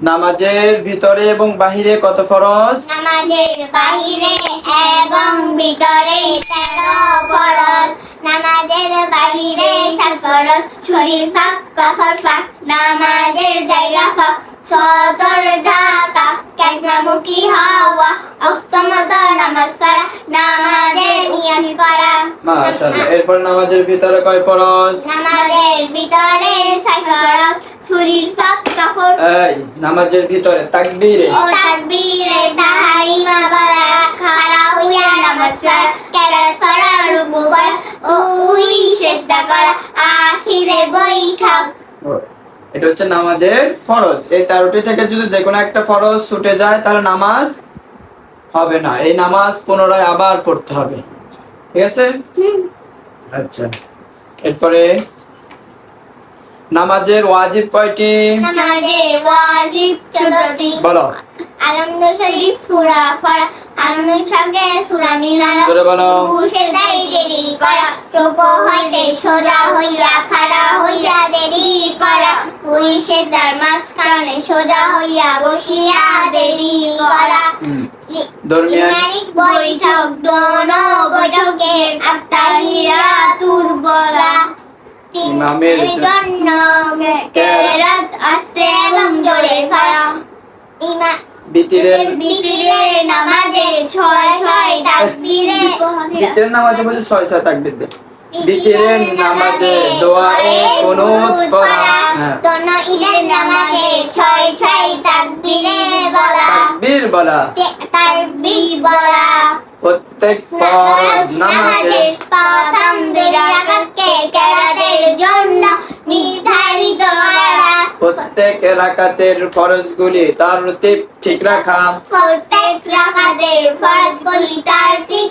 নামাজের ভিতরে এবং বাহিরে কত ফরজ? নামাজের বাহিরে এবং ভিতরে 13 ফরজ। নামাজের বাহিরে 7 ফরজ। শরীর ফাঁক, কফর ফাঁক, নামাজের জায়গা ফাঁক, সতর ঢাকা, কেবলামুখী হওয়া, অক্তমত নামাজ পড়া, নামাজের নিয়ত করা। মাশাআল্লাহ। এরপর নামাজের ভিতরে কয় ফরজ? নামাজের ভিতরে 6 ফরজ। শরীর ফাঁক, কফর এই নামাজের ভিতরে তাকবীরে ও তাকবীরে তাহরিমা বলা, খাড়া হইয়া নামাজ পড়া, কেরাত পড়া, রুকু করা, ওই সিজদা করা, আখিরে বই খাও। এটা হচ্ছে নামাজের ফরজ। এই 13টি থেকে যদি যে কোনো একটা ফরজ ছুটে যায় তাহলে নামাজ হবে না, এই নামাজ পুনরায় আবার পড়তে হবে। ঠিক আছে? আচ্ছা, এরপরে নামাজের ওয়াজিব কয়টি? নামাজের ওয়াজিব 14টি। বলো। আলহামদু শরীফ সূরা পড়া, আনন্দ সঙ্গে সূরা মিলানো, জোরে বলো। সেজদায় দেরি করা, রুকু হইতে সোজা হইয়া খাড়া হইয়া দেরি করা, ওই সেজদার মাঝখানে সোজা হইয়া বসিয়া দেরি করা। দরমিয়ান বৈঠক, দোনো বৈঠকের আত্তাহিয়াতুর বলা, ইমামের জন্য কেরাত আস্তে এবং জোরে পড়া। বিতিরের নামাজে 6 তাকবীরে, বিতিরের নামাজে বলছে 6 তাকবীর দে। বিতিরের নামাজে দোয়ায়ে কুনুত পড়া। হ্যাঁ, দোনো ঈদের নামাজে 6 তাকবীরে বলা, তাকবীর বলা। তাকবীর বলা। প্রত্যেক ফরজ নামাজে প্রথম 2 রাকাতকে কেরাতের জন্য নির্ধারিত করা, প্রত্যেক রাকাতের ফরজগুলি তার রতিব ঠিক রাখা। প্রত্যেক রাকাতের ফরজগুলি তারতিব